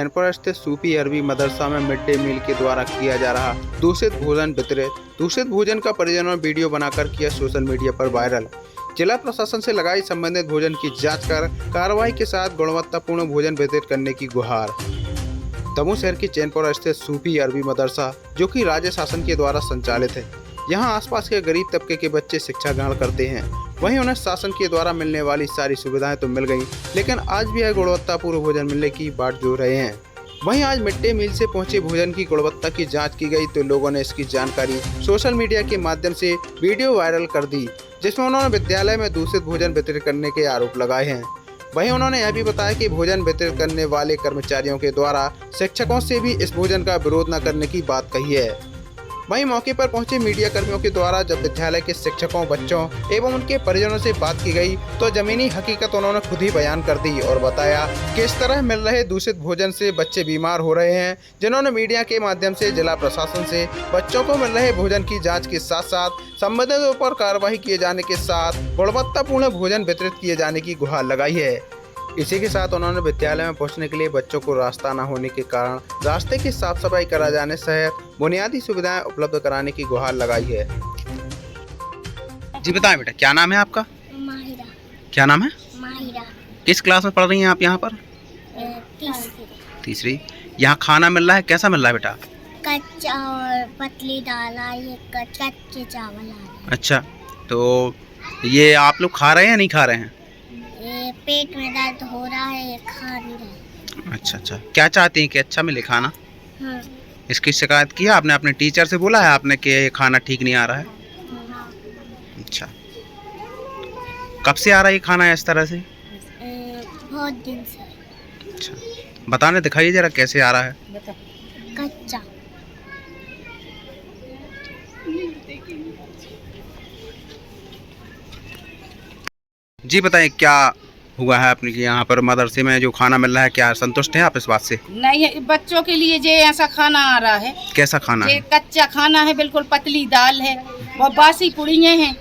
चैनपुरा स्थित सूफी अरबी मदरसा में मिड डे मील के द्वारा किया जा रहा दूषित भोजन वितरित। दूषित भोजन का परिजनों ने वीडियो बनाकर किया सोशल मीडिया पर वायरल। जिला प्रशासन से लगाई संबंधित भोजन की जांच कर कार्रवाई के साथ गुणवत्तापूर्ण भोजन वितरित करने की गुहार। दमोह शहर की चैनपुरा स्थित सूफी अरबी मदरसा, जो कि राज्य शासन के द्वारा संचालित है, यहाँ आसपास के गरीब तबके के बच्चे शिक्षा ग्रहण करते हैं। वहीं उन्हें शासन के द्वारा मिलने वाली सारी सुविधाएं तो मिल गई, लेकिन आज भी यह गुणवत्तापूर्ण भोजन मिलने की बाट जो रहे हैं। वहीं आज मिड डे मील से पहुंचे भोजन की गुणवत्ता की जांच की गई तो लोगों ने इसकी जानकारी सोशल मीडिया के माध्यम से वीडियो वायरल कर दी, जिसमें उन्होंने विद्यालय में दूषित भोजन वितरित करने के आरोप लगाए हैं। वहीं उन्होंने यह भी बताया कि भोजन वितरित करने वाले कर्मचारियों के द्वारा शिक्षकों से भी इस भोजन का विरोध न करने की बात कही है। वहीं मौके पर पहुंचे मीडिया कर्मियों के द्वारा जब विद्यालय के शिक्षकों, बच्चों एवं उनके परिजनों से बात की गई तो जमीनी हकीकत उन्होंने खुद ही बयान कर दी और बताया कि इस तरह मिल रहे दूषित भोजन से बच्चे बीमार हो रहे हैं, जिन्होंने मीडिया के माध्यम से जिला प्रशासन से बच्चों को मिल रहे भोजन की जाँच के साथ साथ संबंधितों पर कार्रवाई किए जाने के साथ गुणवत्तापूर्ण भोजन वितरित किए जाने की गुहार लगाई है। इसी के साथ उन्होंने विद्यालय में पहुंचने के लिए बच्चों को रास्ता न होने के कारण रास्ते की साफ सफाई करा जाने सहित बुनियादी सुविधाएं उपलब्ध कराने की गुहार लगाई है। जी बताएं बेटा, क्या नाम है आपका? माहिरा। क्या नाम है? माहिरा। किस क्लास में पढ़ रही हैं आप यहाँ पर? तीसरी। यहाँ खाना मिल रहा है, कैसा मिल रहा है बेटा? कच्चा और पतली दाल आ रही है, कच्चे चावल आ रहे हैं। अच्छा, तो ये आप लोग खा रहे हैं या नहीं खा रहे हैं? ये पेट में दर्द हो रहा है, खा नहीं रहे। अच्छा, क्या चाहती हैं कि अच्छा मिले खाना? हाँ। इसकी शिकायत की है आपने? अपने टीचर से बोला है आपने कि ये खाना ठीक नहीं आ रहा है? हाँ। अच्छा, कब से आ रहा है ये खाना इस तरह से? बहुत दिन से। अच्छा, बताने दिखाइए जरा कैसे आ रहा है। कच्चा। जी बताइए, क्या हुआ है अपने यहाँ पर मदरसे में जो खाना मिल रहा है, क्या संतुष्ट हैं आप इस बात से? नहीं है, बच्चों के लिए जे ऐसा खाना आ रहा है। कैसा खाना है? कच्चा खाना है, बिल्कुल पतली दाल है, वो बासी पुड़ियाँ हैं।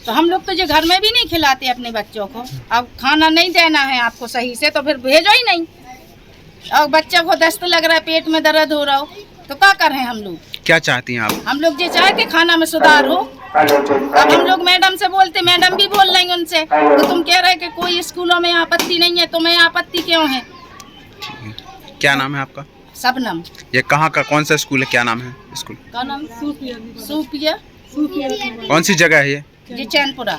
तो हम लोग तो जो घर में भी नहीं खिलाते अपने बच्चों को। अब खाना नहीं देना है आपको सही से तो फिर भेजो ही नहीं। और बच्चों को दस्त लग रहा है, पेट में दर्द हो रहा हो तो क्या करें हम लोग? क्या चाहती हैं आप? हम लोग जो चाहते खाना में सुधार हो। अब हम लोग मैडम से बोलते, मैडम भी बोल रही उनसे, तो तुम कह रहे कि कोई स्कूलों में आपत्ति नहीं है, तुम्हें आपत्ति क्यों है? क्या नाम है आपका? शबनम। ये कहाँ का, कौन सा स्कूल है, क्या नाम है स्कूल? क्या नाम? सूफिया। कौन सी जगह है ये? जी चैनपुरा।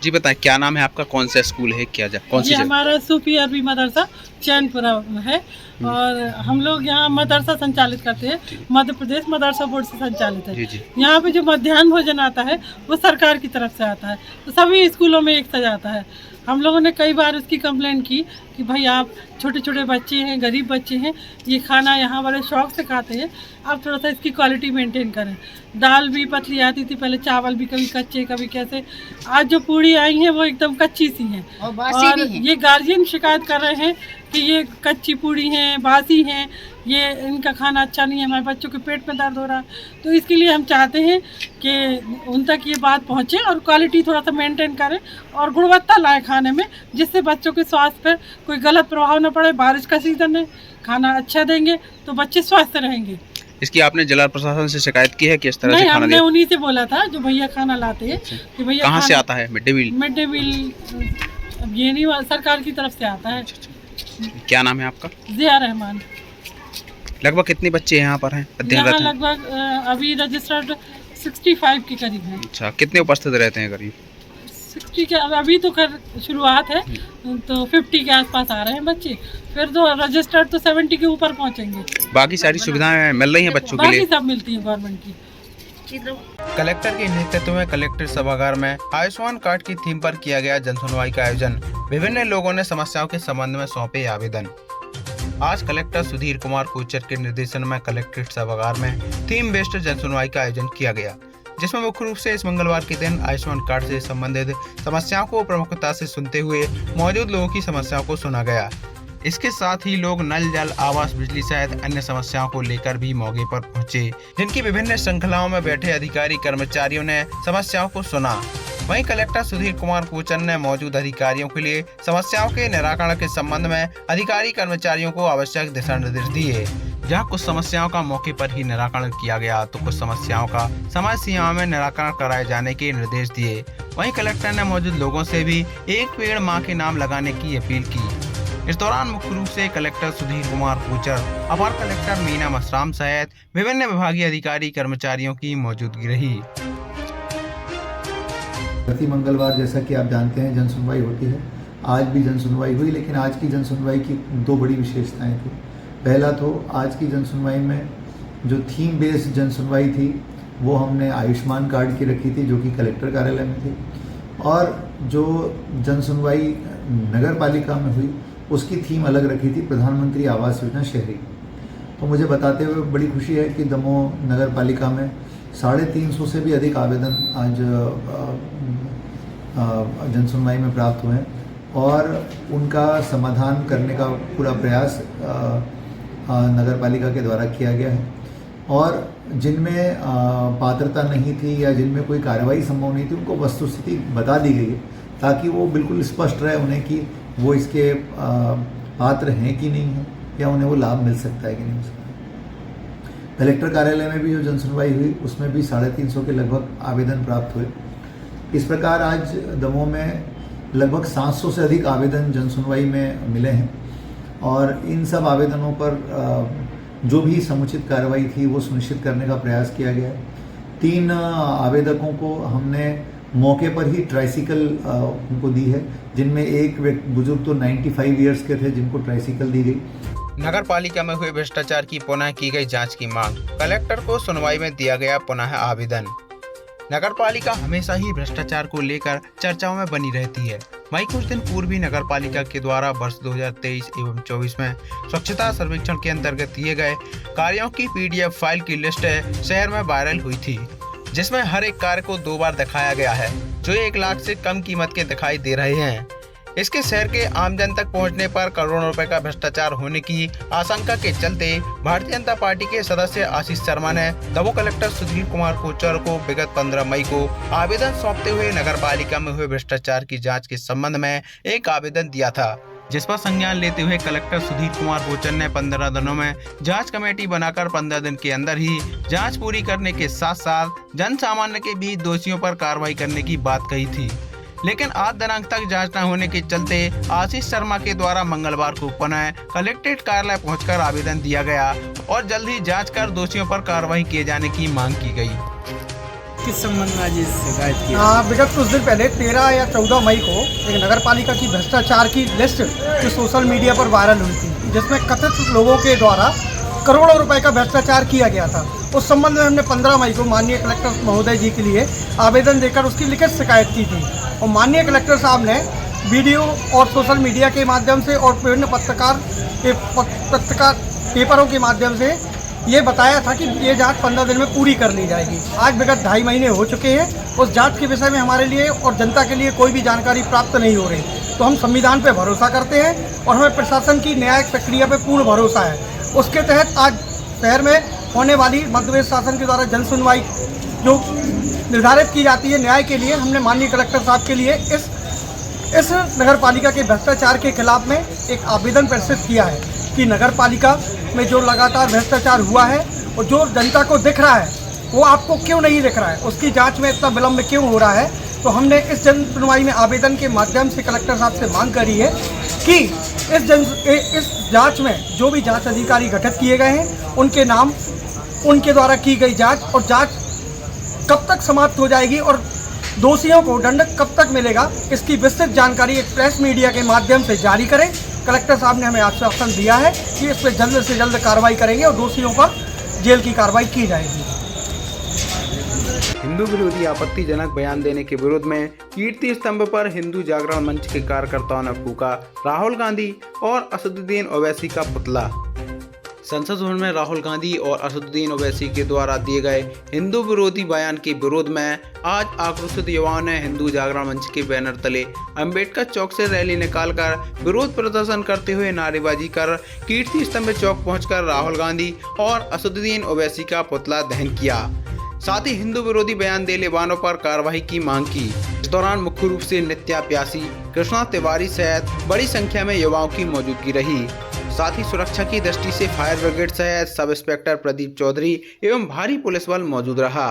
जी बताएं, क्या नाम है आपका, कौन सा स्कूल है, क्या कौन सी जगह? हमारा सूफी अरबी मदरसा चैनपुरा है और हम लोग यहाँ मदरसा संचालित करते हैं। मध्य प्रदेश मदरसा बोर्ड से संचालित है। जी। यहाँ पे जो मध्याह्न भोजन आता है वो सरकार की तरफ से आता है, तो सभी स्कूलों में एक साथ आता है। हम लोगों ने कई बार उसकी कंप्लेंट की कि भाई आप छोटे छोटे बच्चे हैं, गरीब बच्चे हैं, ये खाना यहाँ वाले शौक से खाते हैं, आप थोड़ा सा इसकी क्वालिटी मेंटेन करें। दाल भी पतली आती थी पहले, चावल भी कभी कच्चे कभी कैसे। आज जो पूड़ी आई हैं वो एकदम कच्ची सी हैं और ये गार्जियन शिकायत कर रहे हैं कि ये कच्ची पूड़ी हैं, बासी हैं, ये इनका खाना अच्छा नहीं है, हमारे बच्चों के पेट में दर्द हो रहा है। तो इसके लिए हम चाहते हैं कि उन तक ये बात पहुँचे और क्वालिटी थोड़ा सा मेंटेन करें और गुणवत्ता लाए खाने में, जिससे बच्चों के स्वास्थ्य पर कोई गलत प्रभाव न पड़े। बारिश का सीजन है, खाना अच्छा देंगे तो बच्चे स्वस्थ रहेंगे। इसकी आपने जिला प्रशासन से शिकायत की है कि इस तरह से खाना? हमने उन्हीं से बोला था जो भैया खाना लाते हैं कि भैया कहाँ से आता है mid day meal? Mid day meal अब ये नहीं, सरकार की तरफ से आता है। क्या नाम है आपका? जिया रहमान। लगभग कितने बच्चे यहाँ पर हैं? यहाँ लगभग अभी रजिस्टर्ड 65 के करीब हैं। अच्छा, कितने उपस्थित रहते हैं करीब? 60 के, अभी तो कर शुरुआत है तो 50 के आसपास आ रहे हैं बच्चे, फिर तो रजिस्टर्ड तो 70 के ऊपर पहुँचेंगे। बाकी सारी सुविधाएं मिल रही हैं बच्चों के लिए? बाकी सब मिलती है गवर्नमेंट की। कलेक्टर के नेतृत्व में कलेक्टर सभागार में आयुष्मान कार्ड की थीम पर किया गया जनसुनवाई का आयोजन। विभिन्न लोगों ने समस्याओं के संबंध में सौंपे आवेदन। आज कलेक्टर सुधीर कुमार कोचर के निर्देशन में कलेक्ट्रेट सभागार में थीम बेस्ड जनसुनवाई का आयोजन किया गया, जिसमें मुख्य रूप से इस मंगलवार के दिन आयुष्मान कार्ड से संबंधित समस्याओं को प्रमुखता से सुनते हुए मौजूद लोगों की समस्याओं को सुना गया। इसके साथ ही लोग नल, जल, आवास, बिजली सहित अन्य समस्याओं को लेकर भी मौके पर पहुंचे, जिनकी विभिन्न श्रृंखलाओं में बैठे अधिकारी कर्मचारियों ने समस्याओं को सुना। वहीं कलेक्टर सुधीर कुमार कोचर ने मौजूद अधिकारियों के लिए समस्याओं के निराकरण के संबंध में अधिकारी कर्मचारियों को आवश्यक दिशा निर्देश दिए। जहां कुछ समस्याओं का मौके पर ही निराकरण किया गया तो कुछ समस्याओं का समय सीमा में निराकरण कराए जाने के निर्देश दिए। वहीं कलेक्टर ने मौजूद लोगों से भी एक पेड़ मां के नाम लगाने की अपील की। इस दौरान मुख्य रूप से कलेक्टर सुधीर कुमार कोचर, अपर कलेक्टर मीना मसराम सहित विभिन्न विभागीय अधिकारी कर्मचारियों की मौजूदगी रही। प्रति मंगलवार जैसा कि आप जानते हैं जन सुनवाई होती है। आज भी जन सुनवाई हुई, लेकिन आज की जन सुनवाई की दो बड़ी विशेषताएं थी। पहला तो आज की जन सुनवाई में जो थीम बेस्ड जन सुनवाई थी वो हमने आयुष्मान कार्ड की रखी थी, जो कि कलेक्टर कार्यालय में थी, और जो जन सुनवाई नगर पालिका में हुई उसकी थीम अलग रखी थी, प्रधानमंत्री आवास योजना शहरी। तो मुझे बताते हुए बड़ी खुशी है कि दमोह नगर पालिका में 350 से भी अधिक आवेदन आज जन सुनवाई में प्राप्त हुए हैं और उनका समाधान करने का पूरा प्रयास नगर पालिका के द्वारा किया गया है। और जिनमें पात्रता नहीं थी या जिनमें कोई कार्रवाई संभव नहीं थी उनको वस्तुस्थिति बता दी गई है, ताकि वो बिल्कुल स्पष्ट रहे उन्हें कि वो इसके पात्र हैं कि नहीं हैं या उन्हें वो लाभ मिल सकता है कि नहीं मिल सकता। कलेक्टर कार्यालय में भी जो जन सुनवाई हुई उसमें भी 350 के लगभग आवेदन प्राप्त हुए। इस प्रकार आज दमोह में लगभग 700 से अधिक आवेदन जन सुनवाई में मिले हैं और इन सब आवेदनों पर जो भी समुचित कार्रवाई थी वो सुनिश्चित करने का प्रयास किया गया है। 3 आवेदकों को हमने मौके पर ही ट्राइसिकल उनको दी है, जिनमें एक बुजुर्ग तो 95 ईयर्स के थे जिनको ट्राइसिकल दी गई। नगर पालिका में हुए भ्रष्टाचार की पुनः की गई जांच की मांग, कलेक्टर को सुनवाई में दिया गया पुनः आवेदन। नगर पालिका हमेशा ही भ्रष्टाचार को लेकर चर्चाओं में बनी रहती है। वहीं कुछ दिन पूर्व भी नगर पालिका के द्वारा वर्ष 2023 एवं 24 में स्वच्छता सर्वेक्षण के अंतर्गत दिए गए कार्यों की PDF फाइल की लिस्ट शहर में वायरल हुई थी, जिसमें हर एक कार्य को 2 बार दिखाया गया है, जो 1 लाख से कम कीमत के दिखाई दे रहे हैं। इसके शहर के आमजन तक पहुंचने पर करोड़ों रुपए का भ्रष्टाचार होने की आशंका के चलते भारतीय जनता पार्टी के सदस्य आशीष शर्मा ने दमोह कलेक्टर सुधीर कुमार कोचर को विगत 15 मई को आवेदन सौंपते हुए नगर पालिका में हुए भ्रष्टाचार की जांच के संबंध में एक आवेदन दिया था, जिस पर संज्ञान लेते हुए कलेक्टर सुधीर कुमार कोचर ने 15 दिनों में जांच कमेटी बनाकर 15 दिन के अंदर ही जांच पूरी करने के साथ साथ जन सामान्य के बीच दोषियों पर कार्रवाई करने की बात कही थी। लेकिन आज दिनांक तक जांच न होने के चलते आशीष शर्मा के द्वारा मंगलवार को पुनः कलेक्ट्रेट कार्यालय पहुंचकर आवेदन दिया गया और जल्द ही जांच कर दोषियों पर कार्रवाई किए जाने की मांग की गई। किस संबंध में आज शिकायत की? विगत कुछ दिन पहले 13 या 14 मई को एक नगर पालिका की भ्रष्टाचार की लिस्ट जो सोशल मीडिया पर वायरल हुई थी, जिसमें कथित लोगों के द्वारा करोड़ों रुपए का भ्रष्टाचार किया गया था। उस संबंध में हमने 15 मई को माननीय कलेक्टर महोदय जी के लिए आवेदन देकर उसकी लिखित शिकायत की थी और माननीय कलेक्टर साहब ने वीडियो और सोशल मीडिया के माध्यम से और विभिन्न पत्रकार पेपरों के माध्यम से ये बताया था कि ये जांच 15 दिन में पूरी कर ली जाएगी। आज विगत 2.5 महीने हो चुके हैं, उस जांच के विषय में हमारे लिए और जनता के लिए कोई भी जानकारी प्राप्त नहीं हो रही। तो हम संविधान पे भरोसा करते हैं और हमें प्रशासन की न्यायिक प्रक्रिया पे पूर्ण भरोसा है। उसके तहत आज शहर में होने वाली मध्य प्रदेश शासन के द्वारा जन सुनवाई जो निर्धारित की जाती है न्याय के लिए, हमने माननीय कलेक्टर साहब के लिए इस नगर पालिका के भ्रष्टाचार के खिलाफ में एक आवेदन प्रेषित किया है कि नगर पालिका में जो लगातार भ्रष्टाचार हुआ है और जो जनता को दिख रहा है वो आपको क्यों नहीं दिख रहा है, उसकी जांच में इतना विलम्ब क्यों हो रहा है। तो हमने इस जन सुनवाई में आवेदन के माध्यम से कलेक्टर साहब से मांग करी है कि इस जांच में जो भी जांच अधिकारी गठित किए गए हैं उनके नाम, उनके द्वारा की गई जांच और जांच कब तक समाप्त हो जाएगी और दोषियों को दंड कब तक मिलेगा, इसकी विस्तृत जानकारी एक प्रेस मीडिया के माध्यम से जारी करें। कलेक्टर साहब ने हमें आश्वासन दिया है कि इस पर जल्द से जल्द कार्रवाई करेंगे और दोषियों पर जेल की कार्रवाई की जाएगी। हिंदू विरोधी आपत्तिजनक बयान देने के विरोध में कीर्ति स्तंभ पर हिंदू जागरण मंच के कार्यकर्ताओं ने फूका राहुल गांधी और असदुद्दीन ओवैसी का पुतला। संसद भवन में राहुल गांधी और असदुद्दीन ओवैसी के द्वारा दिए गए हिंदू विरोधी बयान के विरोध में आज आक्रोशित युवाओं ने हिंदू जागरण मंच के बैनर तले अंबेडकर चौक से रैली निकालकर विरोध प्रदर्शन करते हुए नारेबाजी कर कीर्ति स्तंभ चौक पहुंचकर राहुल गांधी और असदुद्दीन ओवैसी का पुतला दहन किया। साथ ही हिंदू विरोधी बयान देने वालों पर कार्रवाई की मांग की। इस दौरान मुख्य रूप से नित्या प्यासी, कृष्णा तिवारी सहित बड़ी संख्या में युवाओं की मौजूदगी रही। साथ ही सुरक्षा की दृष्टि से फायर ब्रिगेड सहित सब इंस्पेक्टर प्रदीप चौधरी एवं भारी पुलिस बल मौजूद रहा।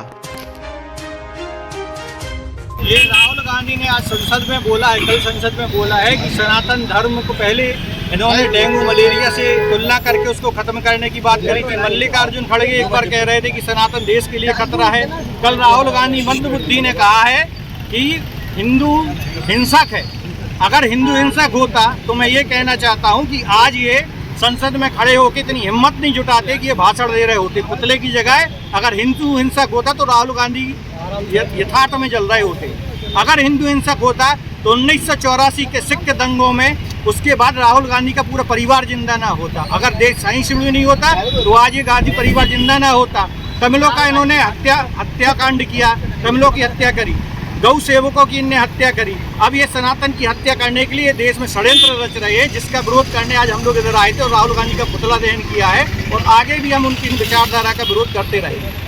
ये राहुल गांधी ने आज संसद में बोला है, कल संसद में बोला है कि सनातन धर्म को पहले इन्होंने डेंगू मलेरिया से तुलना करके उसको खत्म करने की बात करी थी। मल्लिकार्जुन खड़गे एक बार कह रहे थे कि सनातन देश के लिए खतरा है। कल राहुल गांधी मंदबुद्धि ने कहा है कि हिंदू हिंसक है। अगर हिंदू हिंसक होता तो मैं ये कहना चाहता हूँ कि आज ये संसद में खड़े होकर इतनी हिम्मत नहीं जुटाते कि ये भाषण दे रहे होते। पुतले की जगह अगर हिंदू हिंसक होता तो राहुल गांधी यथार्थ में जल रहे होते। अगर हिंदू हिंसक होता तो 1984 के सिख दंगों में उसके बाद राहुल गांधी का पूरा परिवार जिंदा ना होता। अगर देश सही नहीं होता तो आज ये गांधी परिवार जिंदा ना होता। तमिलों का इन्होंने हत्याकांड किया, तमिलों की हत्या करी, गौ सेवकों की इनने हत्या करी। अब ये सनातन की हत्या करने के लिए देश में षड्यंत्र रच रहे हैं, जिसका विरोध करने आज हम लोग इधर आए थे और राहुल गांधी का पुतला दहन किया है और आगे भी हम उनकी विचारधारा का विरोध करते रहेंगे।